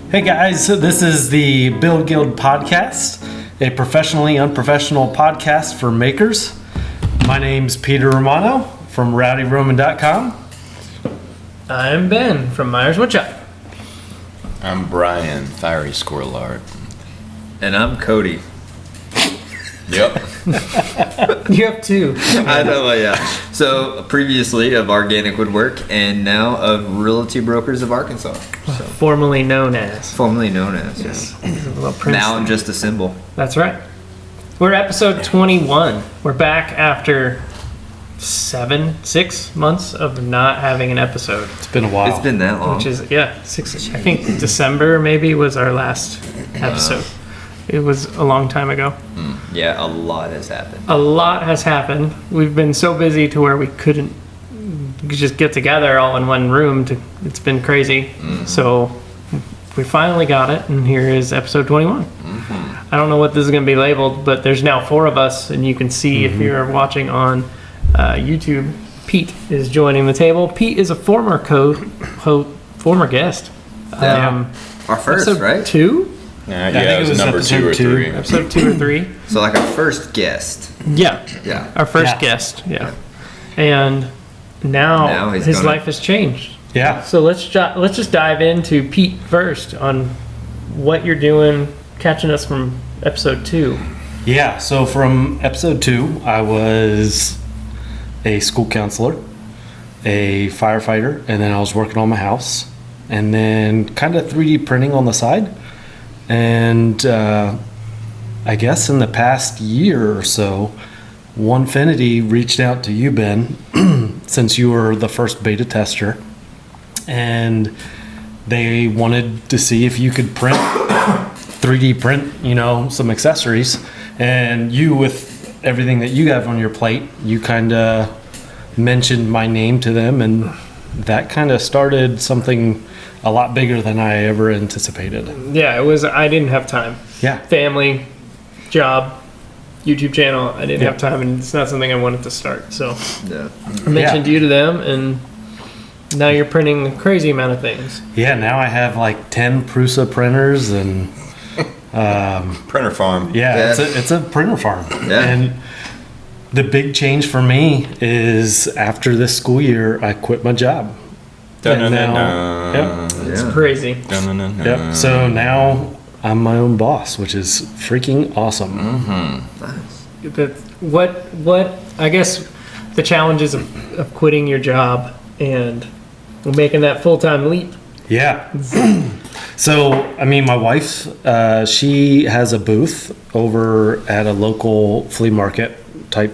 Hey guys, this is the Build Guild podcast, a professionally unprofessional podcast for makers. My name's Peter Romano from rowdyroman.com. I'm Ben from Myers Woodshop. I'm Brian, Fiery Squirrel Art. And I'm Coty. Yep. You have two. I know, yeah. So previously of Organic Woodwork and now of Realty Brokers of Arkansas. So, Formerly known as. formerly known as, yes. Now I'm just a symbol. That's right. We're episode 21. We're back after 6 months of not having an episode. It's been a while. It's been that long. Which is, I think December maybe was our last episode. It was a long time ago. Yeah, a lot has happened. A lot has happened. We've been so busy to where we couldn't just get together all in one room. It's been crazy. So we finally got it, and here is episode 21. I don't know what this is going to be labeled, but there's now 4 of us, and you can see if you're watching on YouTube, Pete is joining the table. Pete is a former former guest. Our first, episode right? 2? Yeah, it was number 2 or 3. Episode 2 or 3. So like our first guest. Yeah. Yeah. Our first guest. Yeah. And now his life has changed. Yeah. So let's just dive into Pete first on what you're doing, catching us from episode 2. Yeah, so from episode 2, I was a school counselor, a firefighter, and then I was working on my house, and then kind of 3D printing on the side. And I guess in the past year or so, Onefinity reached out to you, Ben, since you were the first beta tester, and they wanted to see if you could 3D print, some accessories. And you, with everything that you have on your plate, you kind of mentioned my name to them, and that kind of started something a lot bigger than I ever anticipated. Yeah, I didn't have time. Yeah. Family, job, YouTube channel, I didn't have time, and it's not something I wanted to start. So Yeah. I mentioned you to them, and now you're printing a crazy amount of things. Yeah, now I have like 10 Prusa printers and Printer farm. yeah. It's a printer farm. Yeah. And the big change for me is after this school year, I quit my job. And now, It's crazy. yep. So now I'm my own boss, which is freaking awesome. What I guess the challenges of quitting your job and making that full-time leap. Yeah. So, I mean, my wife, she has a booth over at a local flea market type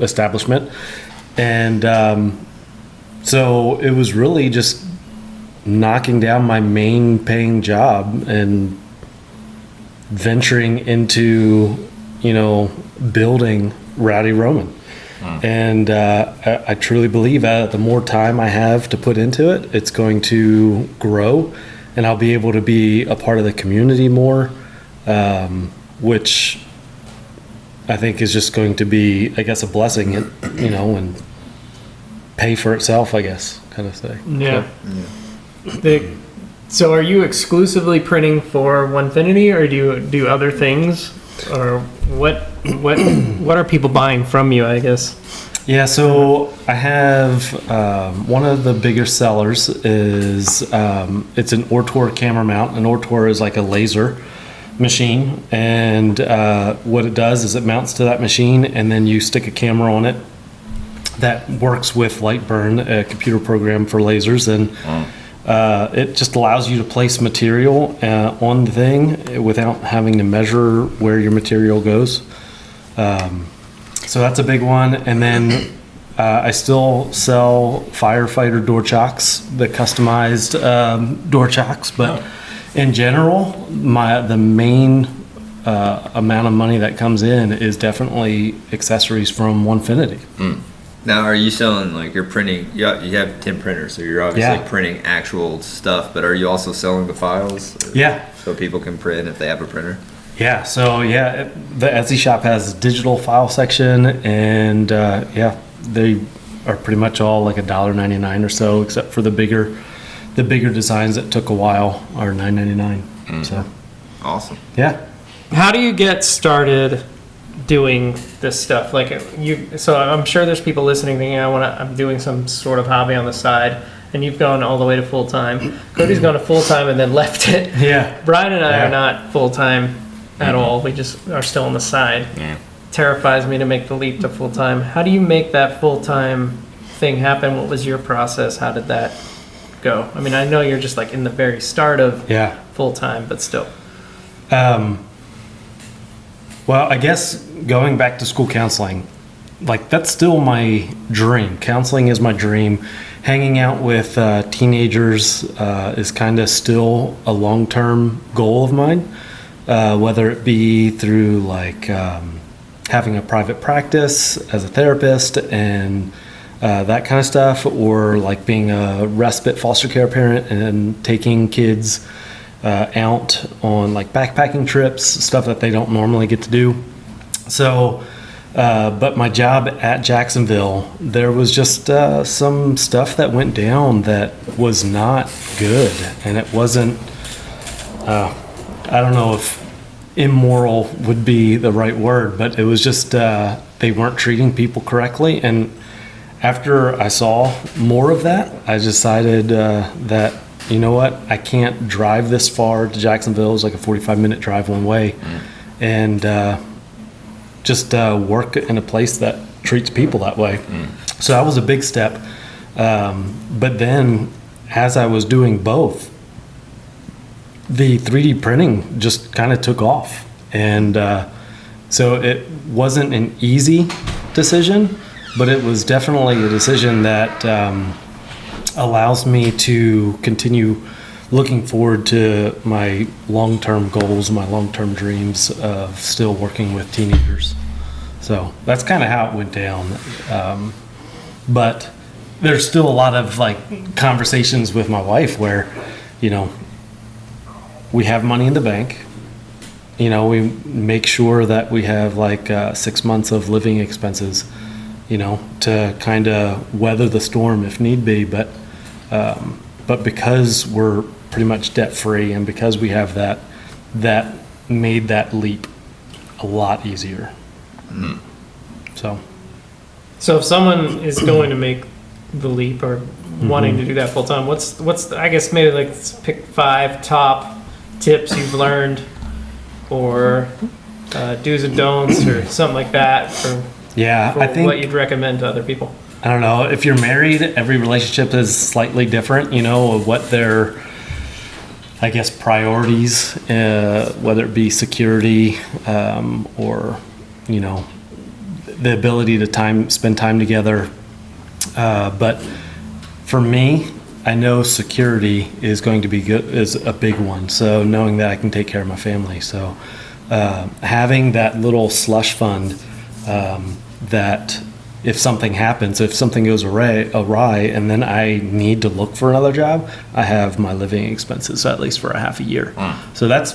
establishment. And so it was really just knocking down my main paying job and venturing into, building Rowdy Roman. And I truly believe the more time I have to put into it, it's going to grow, and I'll be able to be a part of the community more, which I think is just going to be, I guess, a blessing, and pay for itself, I guess, kind of thing. Yeah. So are you exclusively printing for Onefinity, or do you do other things, or what are people buying from you, I guess? Yeah, so I have one of the bigger sellers is it's an Ortor camera mount. An Ortor is like a laser machine, and what it does is it mounts to that machine, and then you stick a camera on it that works with Lightburn, a computer program for lasers, and it just allows you to place material on the thing without having to measure where your material goes. So that's a big one. And then I still sell firefighter door chocks, the customized door chocks, but in general, the main amount of money that comes in is definitely accessories from Onefinity. Now, are you selling, like, you're printing, you have 10 printers, so you're obviously Yeah. printing actual stuff, but are you also selling the files? Yeah. So people can print if they have a printer? Yeah, so the Etsy shop has a digital file section, and they are pretty much all like $1.99 or so, except for the bigger the bigger designs that took a while are $9.99. So Awesome. yeah. How do you get started doing this stuff? So I'm sure there's people listening thinking, I'm doing some sort of hobby on the side, and you've gone all the way to full time. Cody's gone to full time and then left it. Yeah. Brian and I are not full time at all. We just are still on the side. Yeah. Terrifies me to make the leap to full time. How do you make that full time thing happen? What was your process? How did that go? I mean, I know you're just like in the very start of full time, but still. Well, I guess going back to school counseling, like that's still my dream. Counseling is my dream. Hanging out with teenagers is kind of still a long-term goal of mine, whether it be through like having a private practice as a therapist and that kind of stuff, or like being a respite foster care parent and taking kids out on like backpacking trips, stuff that they don't normally get to do. So, but my job at Jacksonville, there was just some stuff that went down that was not good, and it wasn't. I don't know if immoral would be the right word, but it was just they weren't treating people correctly. And after I saw more of that, I decided that, you know what, I can't drive this far to Jacksonville. It's like a 45-minute drive one way. And just work in a place that treats people that way. So that was a big step. But then as I was doing both, the 3D printing just kind of took off. And so it wasn't an easy decision, but it was definitely a decision that allows me to continue looking forward to my long-term goals, my long-term dreams of still working with teenagers. So that's kind of how it went down. But there's still a lot of like conversations with my wife where, you know, we have money in the bank. You know, we make sure that we have like 6 months of living expenses, you know, to kind of weather the storm if need be. But because we're pretty much debt free, and because we have that made that leap a lot easier. So if someone is going to make the leap or wanting to do that full time, what's I guess maybe like let's pick 5 top tips you've learned, or do's and don'ts, or something like that for I think what you'd recommend to other people. I don't know. If you're married, every relationship is slightly different, you know, of what their, I guess, priorities, whether it be security or, you know, the ability to spend time together. But for me, I know security is going to be good, is a big one. So knowing that I can take care of my family. So having that little slush fund that if something happens, if something goes awry, and then I need to look for another job, I have my living expenses at least for a half a year. So that's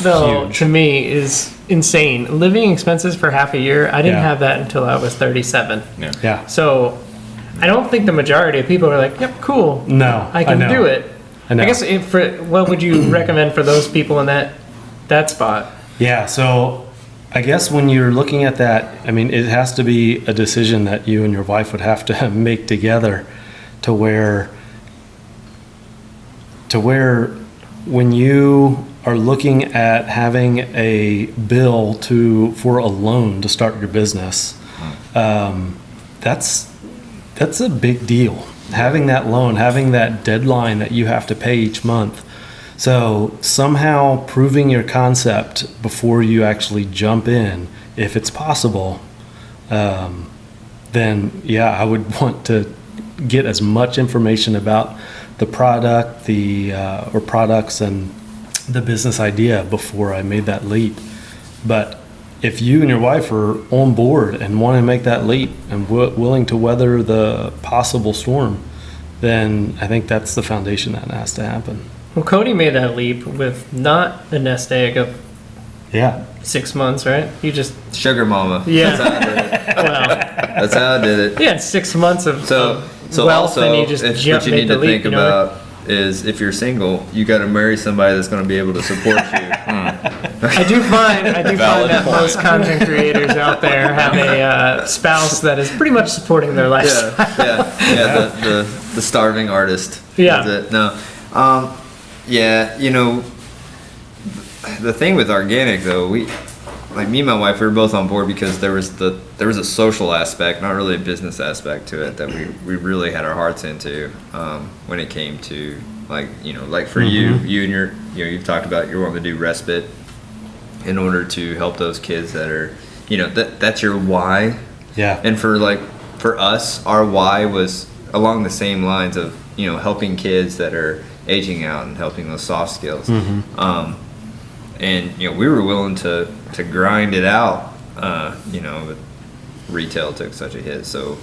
though huge. to me is insane. Living expenses for half a year. I didn't have that until I was 37. Yeah. So I don't think the majority of people are like, "Yep, cool. No, I can do it." I know. I guess what would you recommend for those people in that spot? Yeah. So I guess when you're looking at that, I mean, it has to be a decision that you and your wife would have to make together, to where when you are looking at having a bill for a loan to start your business, that's a big deal. Having that loan, having that deadline that you have to pay each month. So somehow proving your concept before you actually jump in, if it's possible, then I would want to get as much information about the product, or products and the business idea before I made that leap. But if you and your wife are on board and want to make that leap and willing to weather the possible storm, then I think that's the foundation that has to happen. Well, Coty made that leap with not a nest egg of 6 months, right? You just Sugar mama. Yeah. That's how I did it. well, That's how I did it. yeah, 6 months of So So wealth also, and you just what jump you make need the to leap, think about is if you're single, you got to marry somebody that's going to be able to support you. I do find Valid that point. most content creators out there have a spouse that is pretty much supporting their lifestyle. The starving artist. Yeah. That's it. No. Yeah, the thing with organic though, me and my wife, we were both on board because there was a social aspect, not really a business aspect to it that we really had our hearts into when it came to like for you and you've talked about you're wanting to do respite in order to help those kids that are that's your why. Yeah. And for us, our why was along the same lines of helping kids that are aging out and helping those soft skills. And we were willing to grind it out. But retail took such a hit, so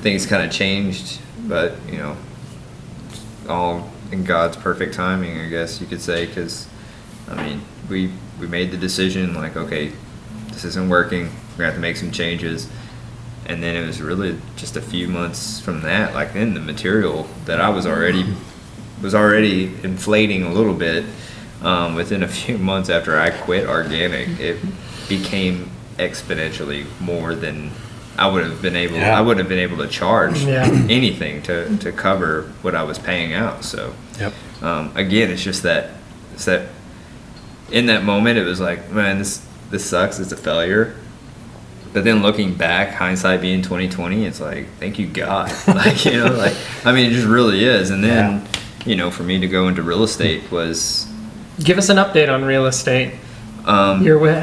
things kind of changed. But all in God's perfect timing, I guess you could say. Because we made the decision like, okay, this isn't working. We're gonna have to make some changes. And then it was really just a few months from that, like in the material that I was already inflating a little bit. Within a few months after I quit organic, it became exponentially more than I would have been able. Yeah. I wouldn't have been able to charge Yeah. anything to cover what I was paying out. So, Yep. again, it's that in that moment it was like, man, this sucks. It's a failure. But then looking back, hindsight being 2020, it's like, thank you God. It just really is. And then, for me to go into real estate was. Give us an update on real estate. How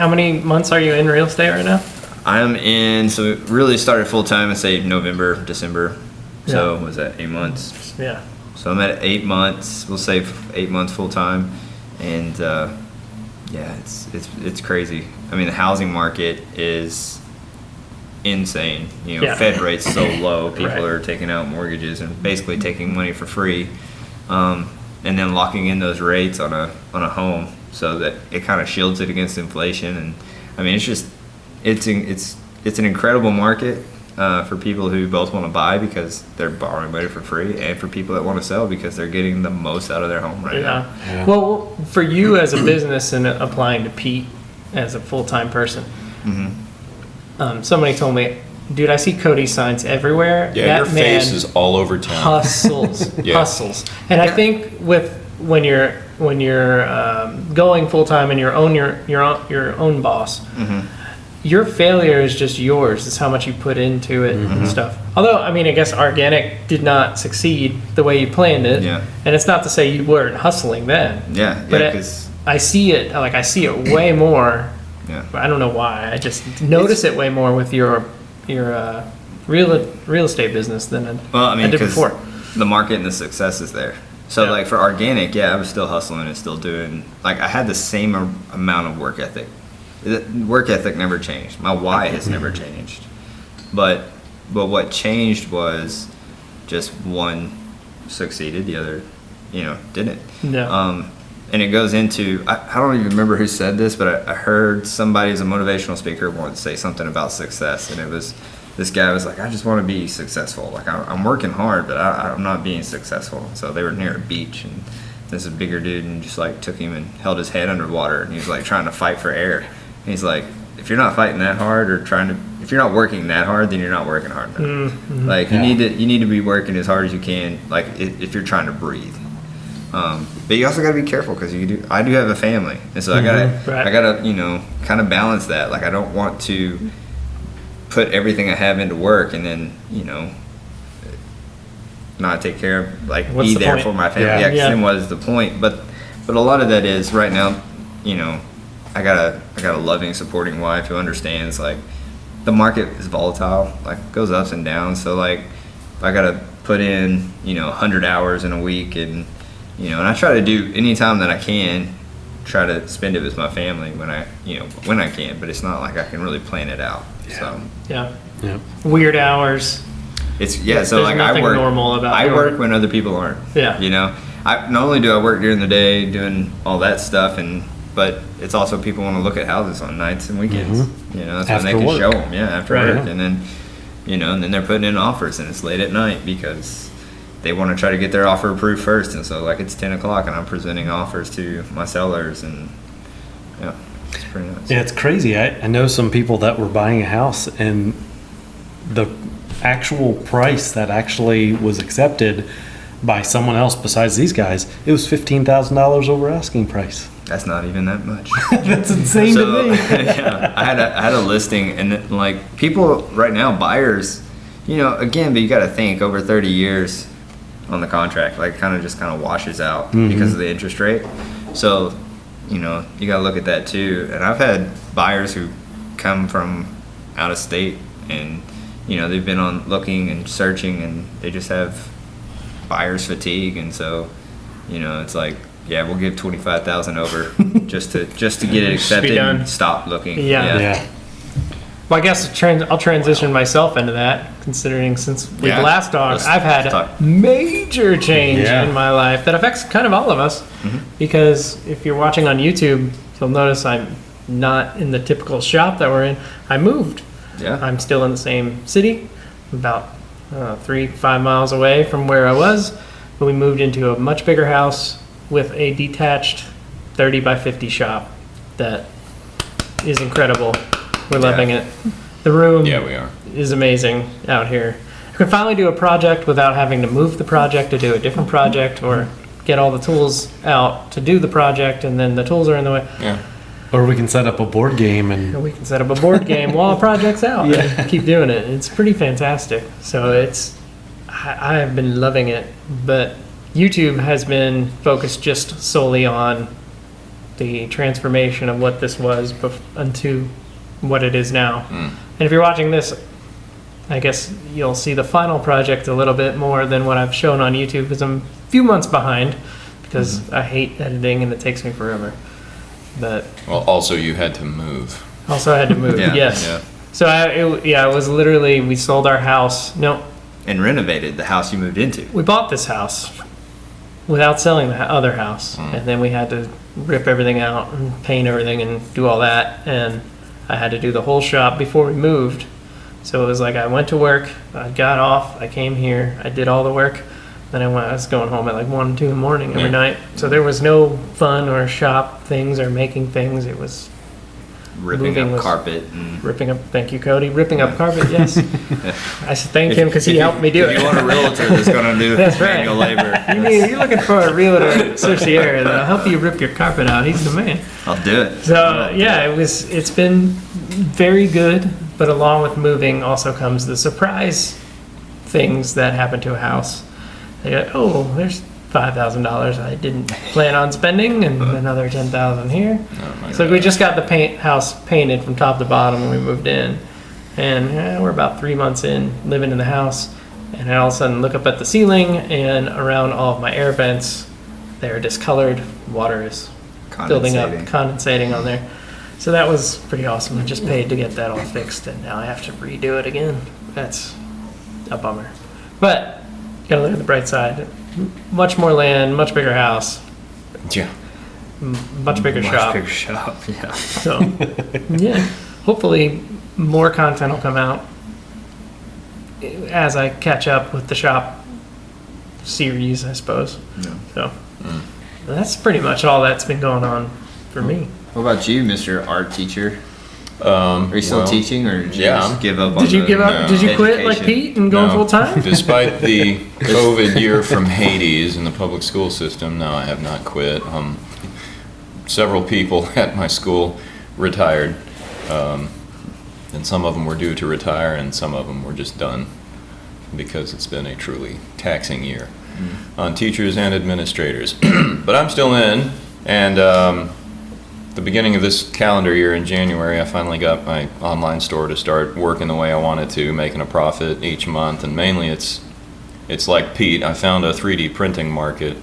many months are you in real estate right now? So it really started full time in say November, December. So Yeah. was that 8 months? Yeah. So I'm at 8 months. We'll say 8 months full time, and it's crazy. The housing market is insane. Yeah. Fed rates so low, people Right. are taking out mortgages and basically taking money for free, and then locking in those rates on a home so that it kind of shields it against inflation. And it's an incredible market for people who both want to buy because they're borrowing money for free, and for people that want to sell because they're getting the most out of their home right now. Yeah. Well, for you as a business and applying to Pete as a full-time person, somebody told me, dude, I see Coty signs everywhere. Yeah, that your man face is all over town. hustles, Yeah. hustles. And I think when you're going full-time and you're your own boss, your failure is just yours. It's how much you put into it and stuff. Although, I guess organic did not succeed the way you planned it. Yeah. And it's not to say you weren't hustling then. Yeah, But because I see it way more. yeah. I don't know why. I just notice it way more with your real estate business than I did because before. the market and the success is there. So Yeah. for organic, I was still hustling and still doing, I had the same amount of work ethic. The work ethic never changed. My why has never changed. But what changed was just one succeeded, the other, didn't. Yeah. And it goes into, I don't even remember who said this, but I heard somebody as a motivational speaker once say something about success. And it was, this guy was like, I just want to be successful. I'm working hard, but I'm not being successful. So they were near a beach, and this is a bigger dude and just took him and held his head underwater. And he was trying to fight for air. And he's like, if you're not fighting that hard if you're not working that hard, then you're not working hard enough. You need to be working as hard as you can, if you're trying to breathe. But you also got to be careful because I do have a family, and so I gotta kind of balance that. I don't want to put everything I have into work and then not take care of What's be the there point? for my family. Yeah. Yeah, 'cause Yeah. then what is the point? But a lot of that is right now. I got a loving, supporting wife who understands the market is volatile, goes ups and downs. So I gotta put in 100 hours in a week, and and I try to do any time that I can, try to spend it with my family when I can. But it's not like I can really plan it out. Yeah. So Yeah. Yep. Weird hours. it's So There's I nothing work. normal about I your work work. when other people aren't. Yeah. Not only do I work during the day doing all that stuff, but it's also people want to look at houses on nights and weekends. That's After when they can work. show them. Yeah, after Right. work, and then and then they're putting in offers, and it's late at night because they want to try to get their offer approved first. And so, like, it's 10 o'clock, and I'm presenting offers to my sellers, and yeah, it's pretty nice. Yeah, it's crazy. I know some people that were buying a house, and the actual price that actually was accepted by someone else besides these guys, it was $15,000 over asking price. That's not even that much. That's insane to me. Yeah, I had a listing, and like, people right now, buyers, again, but you got to think, over 30 years on the contract, like, kind of washes out because of the interest rate. So, you got to look at that too. And I've had buyers who come from out of state, and they've been on looking and searching, and they just have buyer's fatigue, and so it's like, yeah, we'll give 25,000 over just to get it accepted and stop looking. Yeah. Well, I guess I'll transition myself into that, considering since we've last talked, I've had a major change in my life that affects kind of all of us. Because if you're watching on YouTube, you'll notice I'm not in the typical shop that we're in. I moved. Yeah. I'm still in the same city, about 3-5 miles away from where I was, but we moved into a much bigger house with a detached 30 by 50 shop that is incredible. We're loving it. The room Yeah, we are. is amazing out here. I could finally do a project without having to move the project to do a different project or get all the tools out to do the project, and then the tools are in the way. Yeah. Or we can set up a board game and We can set up a board game while a project's out and keep doing it. It's pretty fantastic. So I have been loving it, but YouTube has been focused just solely on the transformation of what this was unto what it is now. And if you're watching this, I guess you'll see the final project a little bit more than what I've shown on YouTube, because I'm a few months behind because I hate editing and it takes me forever. But Well, also you had to move. also I had to move. Yeah, Yes. yeah. So it was literally, we sold our house. No, And renovated the house you moved into. we bought this house without selling the other house, and then we had to rip everything out and paint everything and do all that, and I had to do the whole shop before we moved. So it was like, I went to work, I got off, I came here, I did all the work, then I was going home at like 1, 2 in the morning every night. So there was no fun or shop things or making things. It was Ripping Moving up was- carpet. And ripping up, thank you, Cody, ripping up carpet, yes. I should thank him because he helped me do if it. you want a realtor that's going to do That's right. manual labor, You're looking for a realtor associate that'll help you rip your carpet out. He's the man. I'll do it. So yeah, it's been very good, but along with moving also comes the surprise things that happen to a house. They go, oh, there's $5,000 I didn't plan on spending, and another $10,000 here. So we just got the house painted from top to bottom when we moved in, and we're about 3 months in living in the house, and I all of a sudden look up at the ceiling, and around all of my air vents, they're discolored. Water is building up, condensating on there. So that was pretty awesome. I just paid to get that all fixed, and now I have to redo it again. That's a bummer. But gotta look at the bright side. Much more land, much bigger house, Yeah. much bigger shop. Bigger shop. Yeah. So yeah, hopefully more content will come out as I catch up with the shop series, I suppose. Yeah. So that's pretty much all that's been going on for me. What about you, Mr. Art Teacher? Are you still teaching, or did you just give up on Did you give up? no. Did you quit like education? Pete and go No. full time? Despite the COVID year from Hades in the public school system, no, I have not quit. Several people at my school retired, and some of them were due to retire, and some of them were just done because it's been a truly taxing year on teachers and administrators. But I'm still in, and the beginning of this calendar year in January, I finally got my online store to start working the way I wanted to, making a profit each month. And mainly it's like Pete, I found a 3D printing market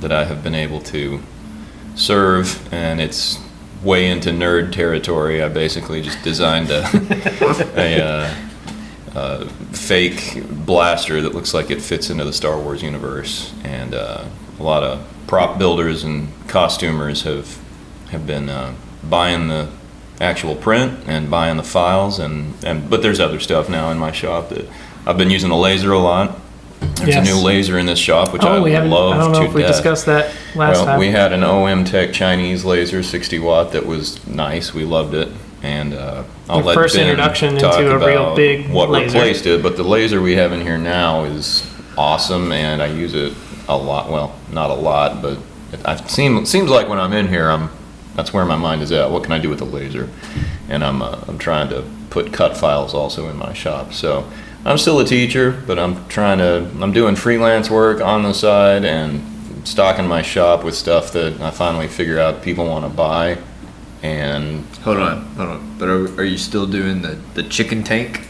that I have been able to serve, and it's way into nerd territory. I basically just designed a fake blaster that looks like it fits into the Star Wars universe, and a lot of prop builders and costumers have been buying the actual print and buying the files, but there's other stuff now in my shop that I've been using the laser a lot. There's Yes. a new laser in this shop, which I we haven't. love I don't know to if we death. discussed that last Well, time. we had an OM Tech Chinese laser, 60 watt, that was nice. We loved it. And I'll The let first Ben introduction talk into a about real big what laser. replaced it. But the laser we have in here now is awesome, and I use it a lot. Well, not a lot, but it seems like when I'm in here, that's where my mind is at. What can I do with the laser? And I'm trying to put cut files also in my shop. So I'm still a teacher, but I'm doing freelance work on the side and stocking my shop with stuff that I finally figure out people want to buy. And Hold on. But are you still doing the chicken tank?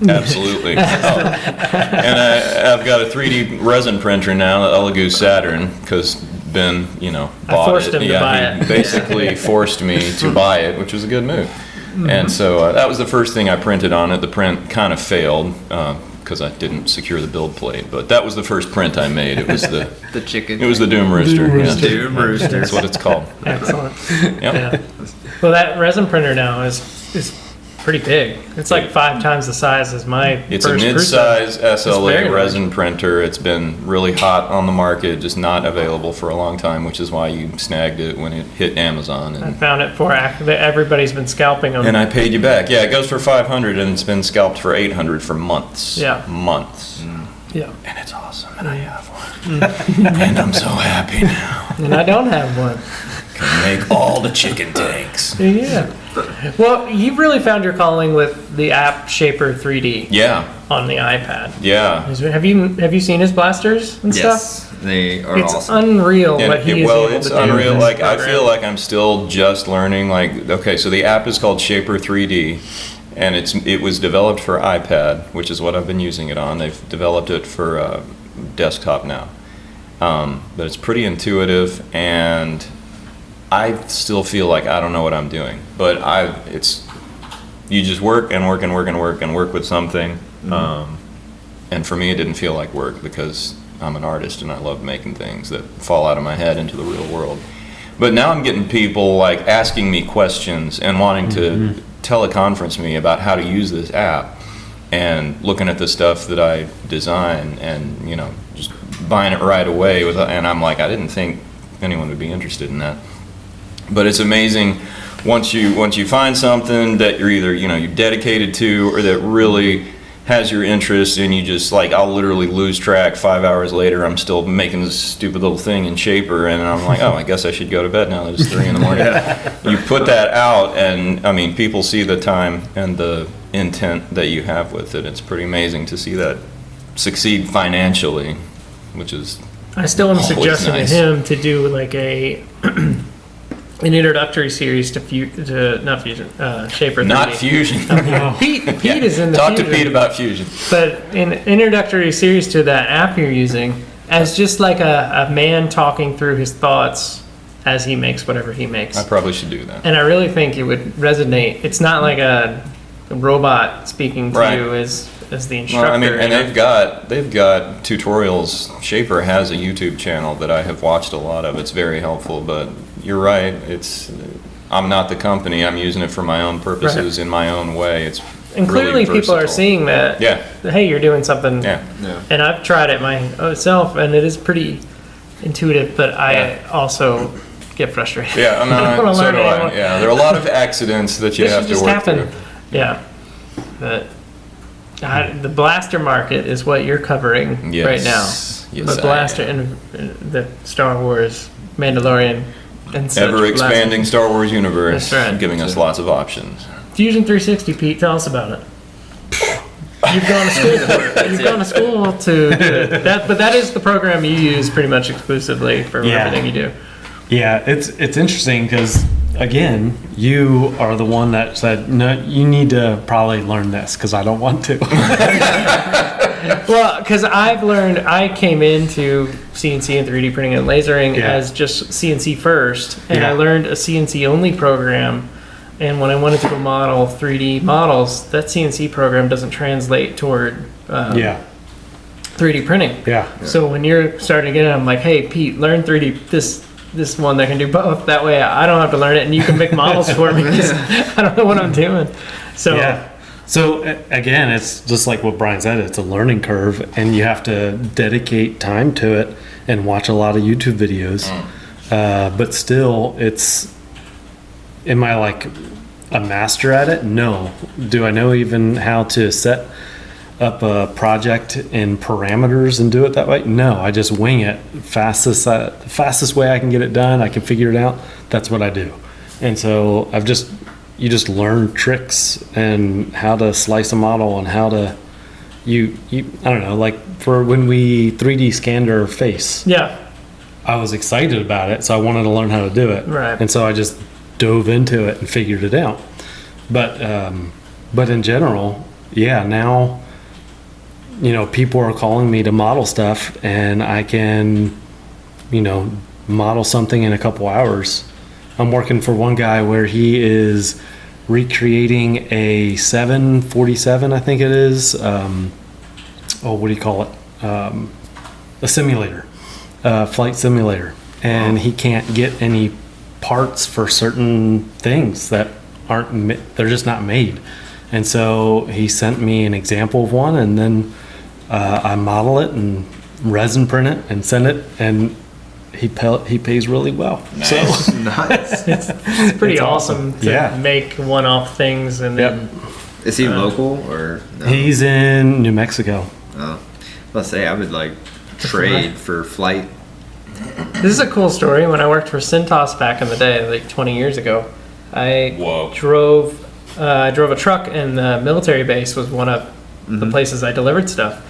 absolutely. And I've got a 3D resin printer now, the Elegoo Saturn, because Ben, bought forced it. him to buy he it. basically forced me to buy it, which was a good move. And so that was the first thing I printed on it. The print kind of failed because I didn't secure the build plate, but that was the first print I made. It was the The chicken. it was the Doom Rooster. Yeah. Doom Rooster. That's what it's called. Excellent. Yep. Yeah. Well, that resin printer now is pretty big. It's like 5 times the size as my It's a first mid-size SLA very large. resin printer. It's been really hot on the market, just not available for a long time, which is why you snagged it when it hit Amazon. I found it for everybody's been scalping them. And I paid you back. Yeah, it goes for $500 and it's been scalped for $800 for months. Yeah. Months. Yeah. And it's awesome, and I have one. And I'm so happy now. And I don't have one. Can make all the chicken tanks. Yeah. Well, you've really found your calling with the app Shaper 3D Yeah, on the iPad. yeah. Have you seen his blasters and Yes, stuff? they are It's awesome. unreal what he is able it's to do. unreal. with Like this I program. feel like I'm still just learning. Like, okay, so the app is called Shaper 3D, and it was developed for iPad, which is what I've been using it on. They've developed it for desktop now, but it's pretty intuitive, and I still feel like I don't know what I'm doing. But you just work and work and work and work and work with something, and for me, it didn't feel like work because I'm an artist and I love making things that fall out of my head into the real world. But now I'm getting people like asking me questions and wanting to teleconference me about how to use this app, and looking at the stuff that I design and just buying it right away and I'm like, I didn't think anyone would be interested in that. But it's amazing once you find something that you're either you're dedicated to or that really has your interest, and you just like, I'll literally lose track. 5 hours later, I'm still making this stupid little thing in Shaper, and I'm like, oh, I guess I should go to bed now. It's 3 in the morning. You put that out, and I mean, people see the time and the intent that you have with it. It's pretty amazing to see that succeed financially, which is I still am always suggesting nice. to him to do like an introductory series to Shaper 3D. not Fusion. Pete is in the Talk Fusion, to Pete about Fusion. but an introductory series to that app you're using as just like a man talking through his thoughts as he makes whatever he makes. I probably should do that. And I really think it would resonate. It's not like a robot speaking to Right. you as the instructor. Well, I mean, and you know? they've got tutorials. Shaper has a YouTube channel that I have watched a lot of. It's very helpful, but you're right. I'm not the company. I'm using it for my own purposes in my own way. It's And clearly really people are versatile. seeing that. Yeah. Hey, you're doing something. Yeah. And I've tried it myself, and it is pretty intuitive, but I also get frustrated. Yeah, I don't wanna so learn do I. anymore. Yeah, there are a lot of accidents that you This have should to just work happen. through. Yeah. But the blaster market is what you're covering Yes. right now. Yes, the I blaster am. and the Star Wars, Mandalorian, and such Ever expanding Star Wars universe, That's right. giving us lots of options. Fusion 360, Pete, tell us about it. You've gone to school for it. You've gone to school to do it. But that is the program you use pretty much exclusively for Yeah. everything you do. Yeah, it's interesting because again, you are the one that said no. You need to probably learn this because I don't want to. Well, because I came into CNC and 3D printing and lasering Yeah. as just CNC first, and Yeah. I learned a CNC only program. And when I wanted to go model 3D models, that CNC program doesn't translate toward Yeah, 3D printing. yeah, So when you're starting to get it, I'm like, hey, Pete, learn 3D, this this one that can do both. That way I don't have to learn it, and you can make models for me. 'Cause I don't know what I'm doing. So Yeah. So again, it's just like what Brian said. It's a learning curve, and you have to dedicate time to it and watch a lot of YouTube videos. But still, am I like a master at it? No. Do I know even how to set up a project in parameters and do it that way? No. I just wing it. Fastest way I can get it done, I can figure it out. That's what I do. And so you just learn tricks and how to slice a model and how to I don't know, like for when we 3D scanned her face, yeah, I was excited about it, so I wanted to learn how to do it. Right. And so I just dove into it and figured it out. But in general, yeah, now, people are calling me to model stuff, and I can, model something in a couple hours. I'm working for one guy where he is recreating a 747, I think it is. What do you call it? A simulator, flight simulator. And he can't get any parts for certain things that they're just not made. And so he sent me an example of one, and then I model it and resin print it and send it, and he pays really well. Nice. So Nice. it's pretty It's awesome to Yeah. make one-off things and then Is he local or no? he's in New Mexico. Oh, let's say I would like trade for flight. This is a cool story. When I worked for Cintas back in the day, like 20 years ago, I Whoa. drove a truck, and the military base was one of the places I delivered stuff.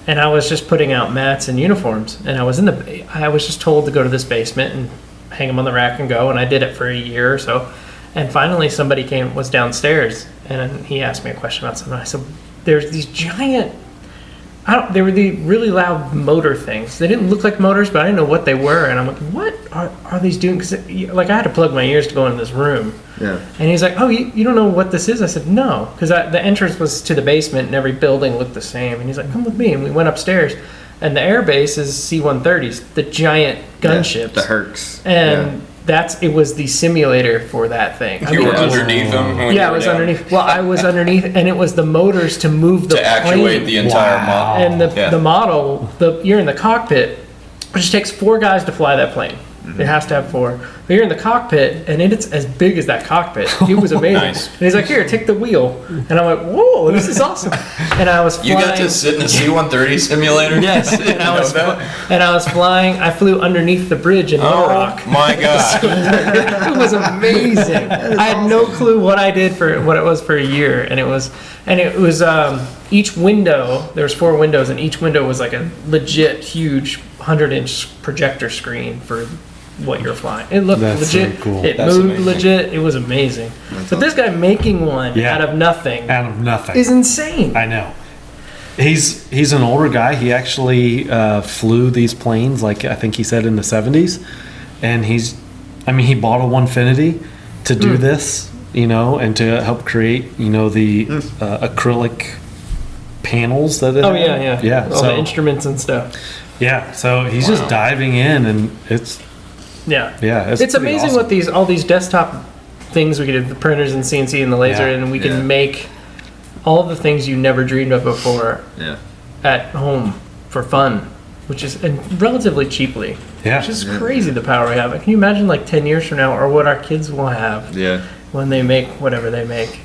And I was just putting out mats and uniforms, and I was just told to go to this basement and hang them on the rack and go. And I did it for a year or so, and finally somebody was downstairs, and he asked me a question about something. I said, "There's these giant." They were the really loud motor things. They didn't look like motors, but I didn't know what they were. And I'm like, what are these doing? Because I had to plug my ears to go into this room. Yeah. And he's like, oh, you don't know what this is? I said, no. Because the entrance was to the basement, and every building looked the same. And he's like, come with me. And we went upstairs. And the air base is C-130s, the giant gunships. The Hercs. And it was the simulator for that thing. You were underneath them? when Yeah, you I were was down? underneath. Well, I was underneath, and it was the motors to move the To actuate plane. the entire model. And Yeah. the model, you're in the cockpit, which takes 4 guys to fly that plane. It has to have 4. But you're in the cockpit, and it's as big as that cockpit. It was amazing. Nice. And he's like, here, take the wheel. And I'm like, whoa, this is awesome. And I was flying. You got to sit in a C-130 simulator? Yes, I didn't know that. and I was flying. I flew underneath the bridge in Little Rock. Oh my God. It was amazing. I had no clue what I did what it was for a year, and it was each window. There was 4 windows, and each window was like a legit huge 100-inch projector screen for what you're flying. It looked That's legit. so cool. It That's moved amazing. legit. It was amazing. But this guy making one Yeah. out of nothing Out of nothing. is insane. I know. He's an older guy. He actually flew these planes, like I think he said in the 70s, and he bought a 150 to do this, and to help create, the acrylic panels that it Oh had. yeah. All so, the instruments and stuff. yeah, so he's just diving in, and it's Yeah. It's pretty amazing awesome. what all these desktop things we can do, the printers and CNC and the laser, Yeah. and we Yeah. can make all the things you never dreamed of before Yeah. at home for fun, which is and relatively cheaply. Yeah. Which is crazy the power we have. Can you imagine like 10 years from now, or what our kids will have Yeah. when they make whatever they make?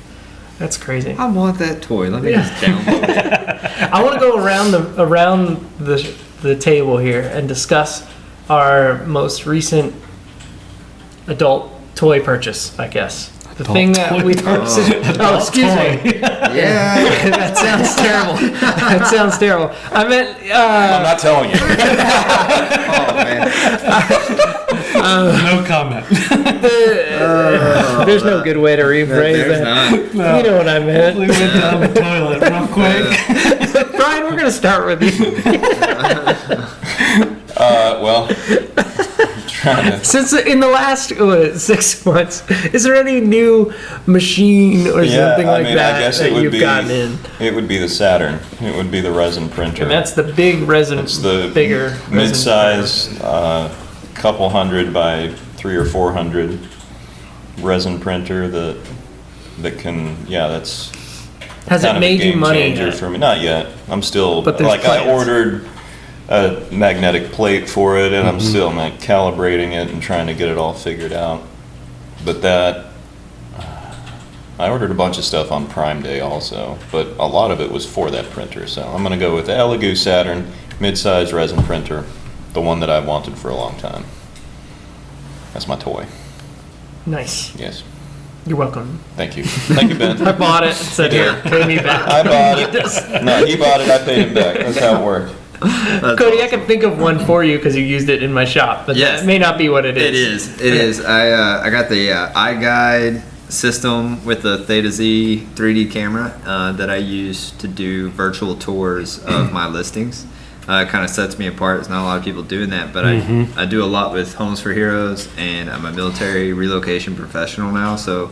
That's crazy. I want that toy. Let me Yeah. just download it. I want to go around the table here and discuss our most recent adult toy purchase, I guess. The Adult thing that toy we purchase. oh, excuse me. Yeah. That sounds terrible. That sounds terrible. I meant I'm not telling you. Oh man. no comment. there's no good way to rephrase There's that. not. You know what I meant. We went down the toilet real quick. Brian, we're gonna start with you. Well, trying to. Since in the last 6 months, is there any new machine or something like that that you've gotten in? It would be the Saturn. It would be the resin printer. And that's the big resin, It's the bigger resin mid-size couple hundred by 300 or 400 resin printer that can, that's Has kind it of a made you game money changer yet? for me. Not yet. I'm still, But there's like, plans. I ordered a magnetic plate for it, and I'm still calibrating it and trying to get it all figured out. But I ordered a bunch of stuff on Prime Day also, but a lot of it was for that printer. So I'm going to go with the Elegoo Saturn mid-size resin printer, the one that I've wanted for a long time. That's my toy. Nice. Yes. You're welcome. Thank you. Thank you, Ben. I bought it and said, You here, did. pay me back. I bought it. No, he bought it. I paid him back. That's how it worked. Cody, I can think of one for you because you used it in my shop, but Yes. that may not be what it is. It is. I got the Iguide System with the Theta Z 3D camera that I use to do virtual tours of my listings. It kind of sets me apart. There's not a lot of people doing that, but I do a lot with Homes for Heroes, and I'm a military relocation professional now, so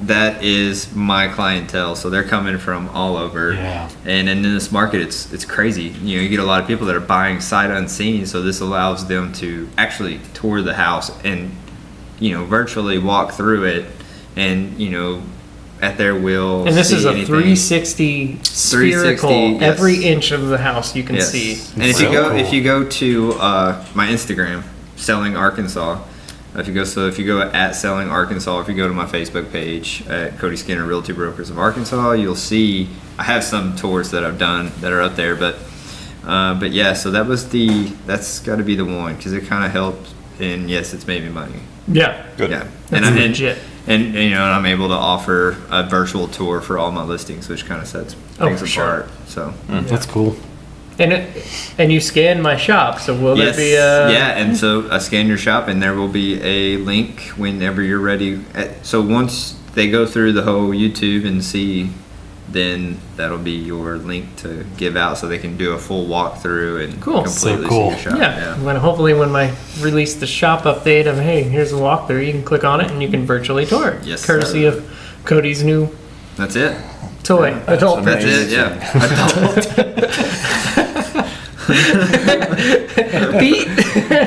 that is my clientele. So they're coming from all over. Yeah. And in this market, it's crazy. You know, you get a lot of people that are buying sight unseen, so this allows them to actually tour the house and, you know, virtually walk through it and, you know, at their will. And this see is a anything. 360 spherical. 360, yes. Every inch of the house you can Yes. see. And if So you go cool. if you go to my Instagram, Selling Arkansas, if you go at Selling Arkansas, if you go to my Facebook page at Coty Skinner Realty Brokers of Arkansas, you'll see I have some tours that I've done that are up there, but yeah, so that's got to be the one because it kind of helped, and yes, it's made me money. Yeah. Good. Yeah, That's and legit. And you know, I'm able to offer a virtual tour for all my listings, which kind of sets things for sure. apart. So. That's cool. And you scan my shop, so will Yes. there be a... Yeah, and so I scan your shop, and there will be a link whenever you're ready. So once they go through the whole YouTube and see, then that'll be your link to give out, so they can do a full walkthrough and Cool. completely So cool. see your shop. Yeah. When hopefully when I release the shop update of, hey, here's a walkthrough, you can click on it and you can virtually tour it. Yes, Courtesy sir. of Cody's new That's it. toy. Adult That's page. it. Yeah. Pete,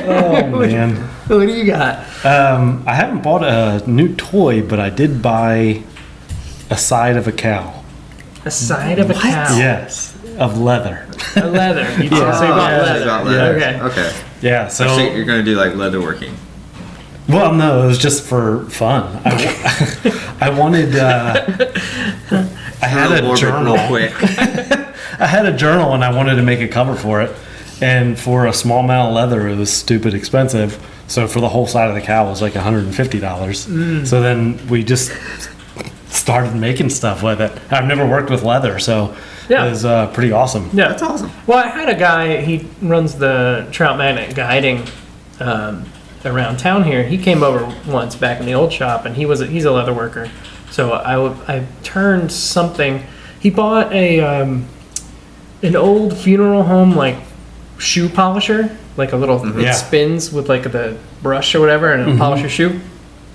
Oh man. what do you got? I haven't bought a new toy, but I did buy a side of a cow. A side of a cow. Yes, of leather. A leather. You so you bought yeah. leather. About leather. Okay. Okay. Yeah. So So you're gonna do like leather working. well, no, it was just for fun. I wanted. I had a Orbit journal. real quick. I had a journal and I wanted to make a cover for it. And for a small amount of leather, it was stupid expensive. So for the whole side of the cow, it was like $150. So then we just started making stuff with it. I've never worked with leather, so Yeah. it was pretty awesome. Yeah. That's awesome. Well, I had a guy, he runs the Trout Magnet guiding around town here. He came over once back in the old shop, and he's a leather worker. So I turned something. He bought an old funeral home like shoe polisher, like a little Yeah. it spins with like the brush or whatever, and it'll polish your shoe.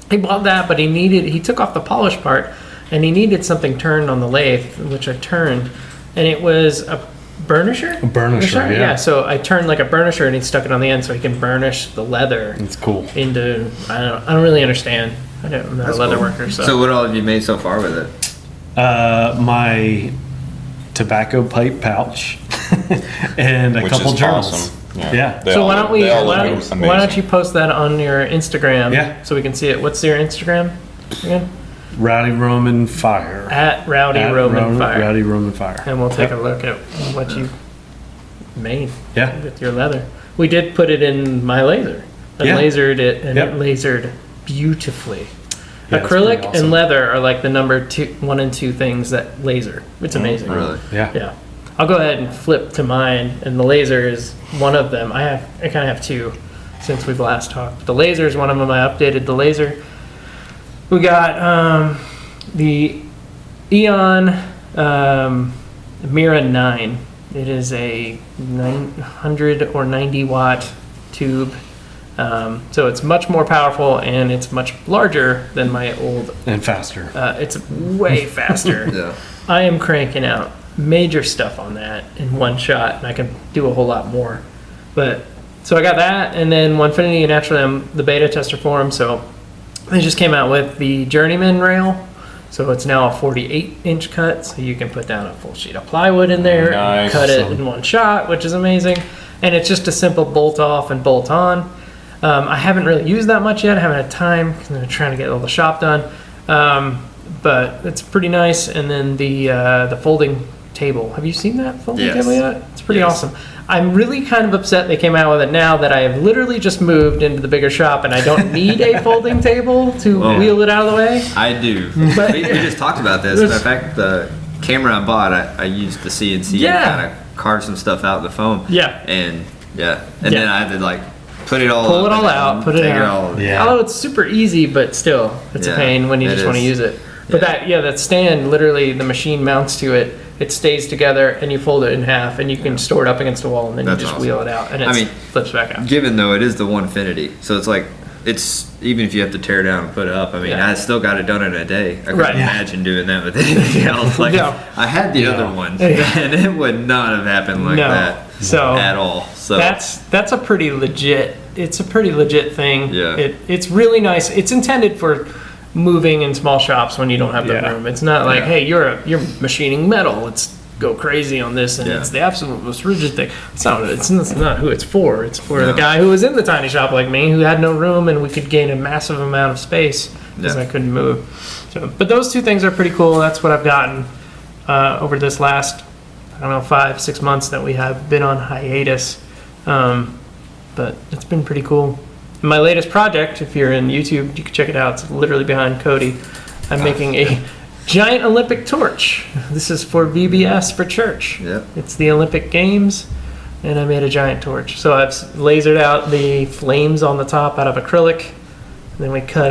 He bought that, but he took off the polish part, and he needed something turned on the lathe, which I turned, and it was a burnisher. A burnisher, yeah. So I turned like a burnisher, and he stuck it on the end so he can burnish the leather It's cool. into. I don't really understand. I'm not a leather cool. worker, so. So what all have you made so far with it? My tobacco pipe pouch and a Which couple is journals. awesome. Yeah. They So all why look- don't we? they all look Why amazing. don't you post that on your Instagram? Yeah. So we can see it. What's your Instagram again? Rowdy Roman Fire. At Rowdy At Roman Fire. Rowdy Roman Fire. And we'll take Yep. a look at what you made Yeah. with your leather. We did put it in my laser. I Yeah. lasered it, and Yep. it lasered beautifully. Yeah, it's Acrylic pretty awesome. and leather are like the number 1 and 2 things that laser. It's amazing. Really? Yeah. Yeah. I'll go ahead and flip to mine, and the laser is one of them. I kind of have 2 since we've last talked. The laser is one of them. I updated the laser. We got the Eon Mira 9. It is a 900 or 90 watt tube. So it's much more powerful, and it's much larger than my old. And faster. It's way faster. Yeah. I am cranking out major stuff on that in one shot, and I can do a whole lot more. But So I got that, and then Onefinity, and actually I'm the beta tester for them, so they just came out with the Journeyman rail. So it's now a 48-inch cut, so you can put down a full sheet of plywood in there, Nice. cut it in one shot, which is amazing. And it's just a simple bolt off and bolt on. I haven't really used that much yet. I haven't had time because I'm trying to get all the shop done. But it's pretty nice. And then the folding table. Have you seen that folding table yet? It's pretty awesome. I'm really kind of upset they came out with it now that I have literally just moved into the bigger shop and I don't need a folding table to wheel it out of the way. I do. But- we just talked about this. Matter of fact, the camera I bought, I used the CNC and kind of carved some stuff out of the foam. Yeah. And then I had to like put it all Pull up it all and out, put it take out. Yeah. Although it's super easy, but still, it's a pain when you just want to use it. But that stand, literally the machine mounts to it. It stays together, and you fold it in half, and you can store it up against the wall, and then you just wheel it out, and it flips back out. Given though it is the Onefinity, so it's like it's even if you have to tear it down and put it up. I mean, I still got it done in a day. I couldn't imagine doing that with anything else. Like I had the other one, and it would not have happened like that at all. So that's a pretty legit. It's a pretty legit thing. Yeah. It's really nice. It's intended for moving in small shops when you don't have the room. It's not like, hey, you're machining metal. Let's go crazy on this, and it's the absolute most rigid thing. It's not who it's for. It's for the guy who was in the tiny shop like me, who had no room, and we could gain a massive amount of space because I couldn't move. So, but those two things are pretty cool. That's what I've gotten over this last, 5-6 months that we have been on hiatus. But it's been pretty cool. My latest project, if you're in YouTube, you can check it out. It's literally behind Coty. I'm making a giant Olympic torch. This is for VBS for church. Yep. It's the Olympic Games, and I made a giant torch. So I've lasered out the flames on the top out of acrylic. And then we cut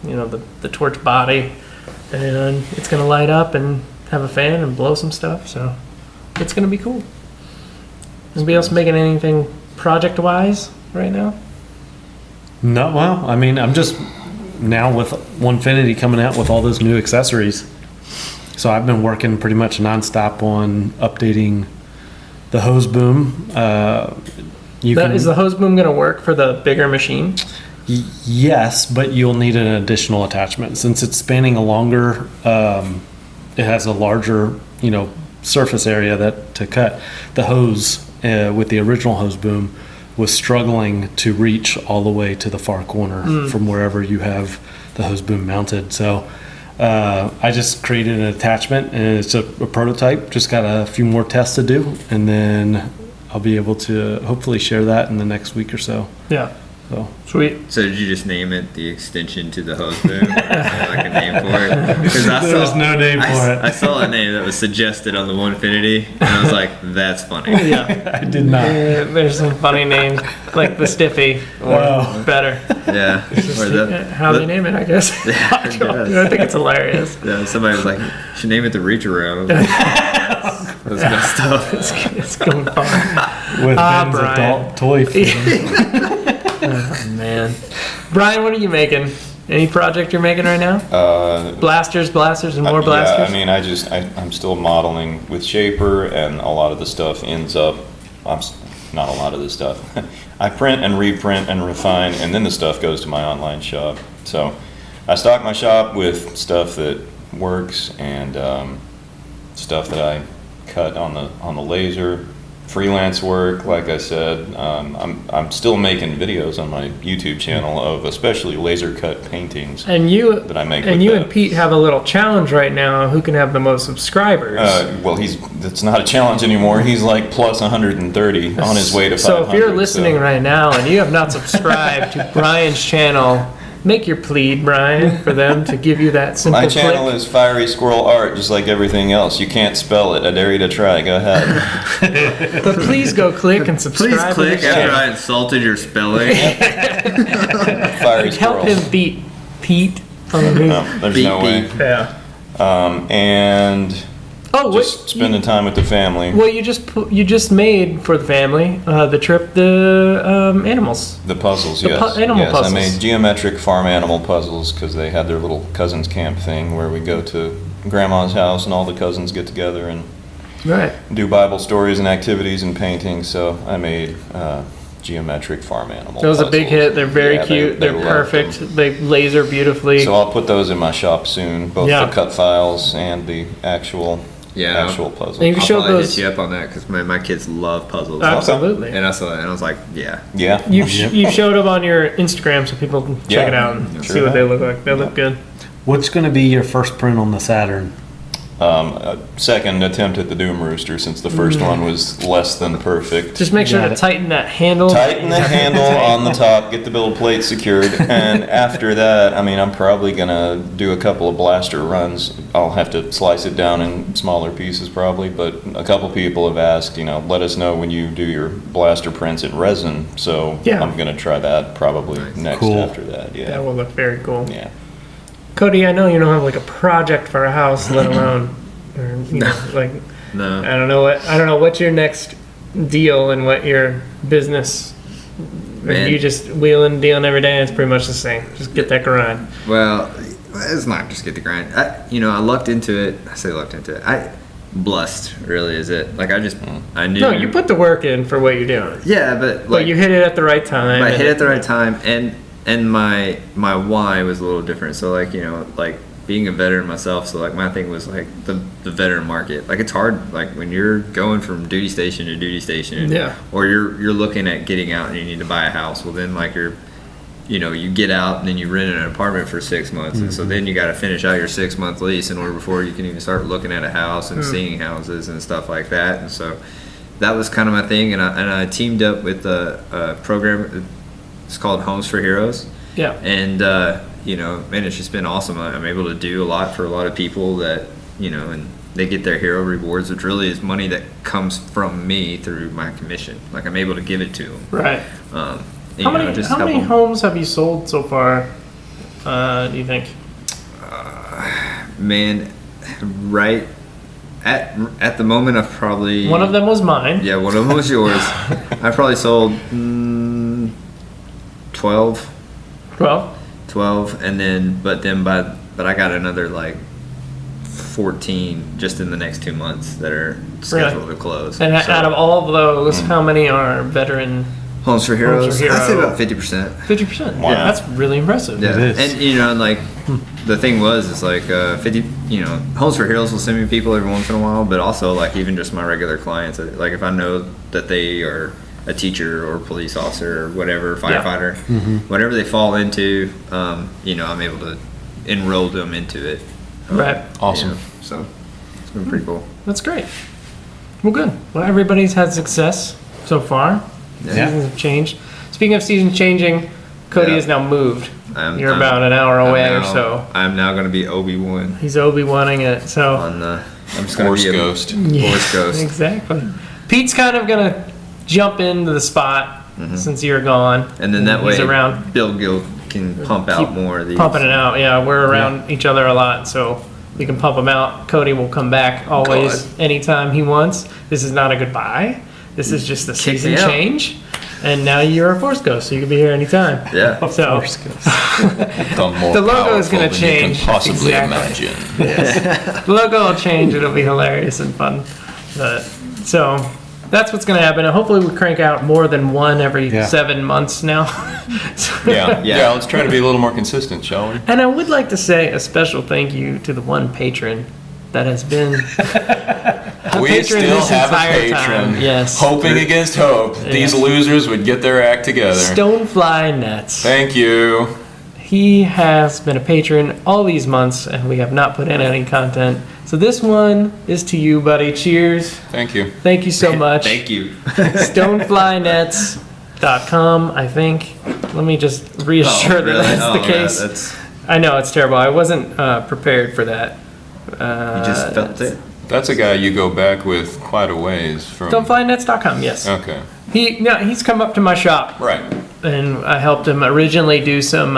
the torch body, and it's gonna light up and have a fan and blow some stuff. So it's gonna be cool. Anybody else making anything project-wise right now? No, well, I mean, I'm just now with Onefinity coming out with all those new accessories. So I've been working pretty much nonstop on updating the hose boom. Is the hose boom going to work for the bigger machine? Yes, but you'll need an additional attachment since it's spanning a longer. It has a larger, surface area to cut. The hose with the original hose boom was struggling to reach all the way to the far corner from wherever you have the hose boom mounted. So I just created an attachment, and it's a prototype. Just got a few more tests to do, and then I'll be able to hopefully share that in the next week or so. Yeah. So sweet. So did you just name it the extension to the hose boom? Or is there like a name for it? Because there was no name for it. I saw a name that was suggested on the Onefinity, and I was like, "That's funny." Yeah, I did not. There's some funny names like the Stiffy or better. Yeah. How they name it, I guess. I think it's hilarious. Yeah. Somebody was like, "You should name it the reach around." That's messed up. It's going fun. With Ben's Brian. adult toy film. Oh, man. Brian, what are you making? Any project you're making right now? Blasters, and more blasters? Yeah, I'm still modeling with Shaper, and a lot of the stuff ends up, not a lot of the stuff. I print and reprint and refine, and then the stuff goes to my online shop. So I stock my shop with stuff that works, and stuff that I cut on the laser. Freelance work, like I said. I'm still making videos on my YouTube channel of especially laser cut paintings that I make. And you and Pete have a little challenge right now. Who can have the most subscribers? Well, it's not a challenge anymore. He's like plus 130 on his way to 500. So if you're listening right now and you have not subscribed to Brian's channel, make your plea, Brian, for them to give you that simple My channel click. is Fiery Squirrel Art, just like everything else. You can't spell it. I dare you to try. Go ahead. But please go click and subscribe. Please to click the after channel. I insulted your spelling. Fiery Help Squirrel. him beat Pete on the No, there's no way. Yeah. And Oh, just spending time with the family. Well, you just made for the family the trip, the animals. The puzzles, The yes. animal yes, puzzles. I made geometric farm animal puzzles because they had their little cousins camp thing where we go to grandma's house and all the cousins get together and Right. do Bible stories and activities and painting. So I made geometric farm animal. That was a big puzzles. hit. They're very Yeah, cute. they They're loved perfect. them. They laser beautifully. So I'll put those in my shop soon, both Yeah. the cut files and the actual puzzle. And you I'll show probably those. hit you up on that because my kids love puzzles. Absolutely. And I saw that and I was like, yeah. Yeah. You showed them on your Instagram so people can check Yeah. it out and Sure see what they have. look like. They look good. What's going to be your first print on the Saturn? A second attempt at the Doom Rooster since the first one was less than perfect. Just make sure Got to it. tighten that handle. Tighten the handle on the top, get the build plate secured, and after that, I mean, I'm probably gonna do a couple of blaster runs. I'll have to slice it down in smaller pieces probably, but a couple people have asked, let us know when you do your blaster prints in resin, so Yeah. I'm gonna try that probably next Cool. after that, That yeah. will look very cool. Yeah. Cody, I know you don't have like a project for a house, let alone, or, like, No. I don't know what's your next deal and what your business. Man. You just wheeling and dealing every day. And it's pretty much the same. Just get that grind. Well, it's not just get the grind. I lucked into it. I say lucked into it. Blessed, really, is it? Like, I knew. No, you put the work in for what you're doing. Yeah, but But you hit it at the right time. I and- hit it at the right time, and my why was a little different. So like like being a veteran myself. So like my thing was like the veteran market. Like it's hard. Like when you're going from duty station to duty station, Yeah. or you're looking at getting out and you need to buy a house. Well, then like you get out and then you rent an apartment for 6 months, and so then you got to finish out your 6-month lease in order before you can even start looking at a house and seeing houses and stuff like that. And so that was kind of my thing, and I teamed up with a program. It's called Homes for Heroes, Yeah. and man, it's just been awesome. I'm able to do a lot for a lot of people that and they get their hero rewards, which really is money that comes from me through my commission. Like I'm able to give it to them. Right. And, How many just how help many 'em. homes have you sold so far? Do you think? Man, right at the moment, I've probably One of them was mine. Yeah, one of them was yours. I probably sold 12, 12. and then but I got another like 14 just in the next 2 months that are scheduled to close. And So, out of all of those, how many are veteran? Homes for Heroes, Homes for I'd say Hero. about 50%. 50%. Wow. Yeah, that's really impressive. Yeah, It is. and like the thing was, it's like 50. Homes for Heroes will send me people every once in a while, but also like even just my regular clients. Like if I know that they are a teacher or police officer or whatever, firefighter, whatever they fall into, I'm able to enroll them into it. Right. Awesome. So it's been pretty cool. That's great. Well, good. Well, everybody's had success so far. Yeah. Seasons have changed. Speaking of seasons changing, Cody Yeah. has now moved. I'm About an hour away or so. I'm now going to be Obi-Wan He's Obi-Wanning it. So on the. I'm just going Force to be Ghost. Force Ghost. exactly. Pete's kind of gonna jump into the spot since you're gone. And then that he's way, around Bill Gill can pump out more of these. pumping it out. Yeah, we're around each other a lot, so we can pump them out. Cody will come back always, God. anytime he wants. This is not a goodbye. This is just a Kick season me out. change. And now you're a Force Ghost, so you can be here anytime. Yeah. So Become more The logo is powerful gonna than change. You can possibly Exactly. imagine. the logo will change. It'll be hilarious and fun. So that's what's going to happen. And hopefully we crank out more than one every 7 months now. Yeah. Let's try to be a little more consistent, shall we? And I would like to say a special thank you to the one patron that has been a We patron still this have a entire patron. time. Yes. Hoping against hope. These losers would get their act together. Stonefly Nets. Thank you. He has been a patron all these months, and we have not put in any content. So this one is to you, buddy. Cheers. Thank you. Thank you so much. Thank you. Stoneflynets.com, I think. Let me just reassure that that's the case. That's, I know, it's terrible. I wasn't prepared for that. you just felt it. That's a guy you go back with quite a ways from. Stoneflynets.com, yes. Okay. He's come up to my shop, Right. and I helped him originally do some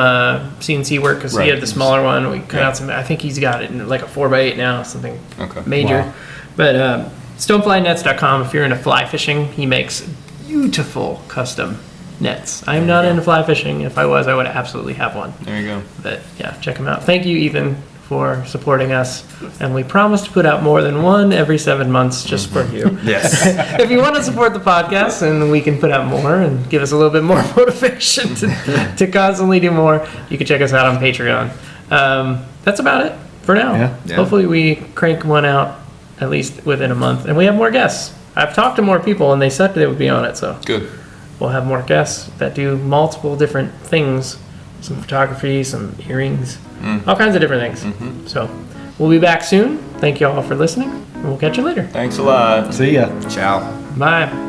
CNC work because he Right. had the smaller one. We cut Yeah. out some. I think he's got it in like a 4x8 now, something Okay. major. Wow. But stoneflynets.com, if you're into fly fishing, he makes beautiful custom nets. I am not into fly fishing. If I was, I would absolutely have one. There you go. But yeah, check him out. Thank you, Ethan, for supporting us. And we promise to put out more than one every 7 months just for you. Yes. If you want to support the podcast and we can put out more and give us a little bit more motivation to constantly do more, you can check us out on Patreon. That's about it for now. Yeah. Hopefully we crank one out at least within a month. And we have more guests. I've talked to more people and they said they would be on it. So Good. we'll have more guests that do multiple different things. Some photography, some earrings, all kinds of different things. So we'll be back soon. Thank you all for listening, and we'll catch you later. Thanks a lot. See ya. Ciao. Bye.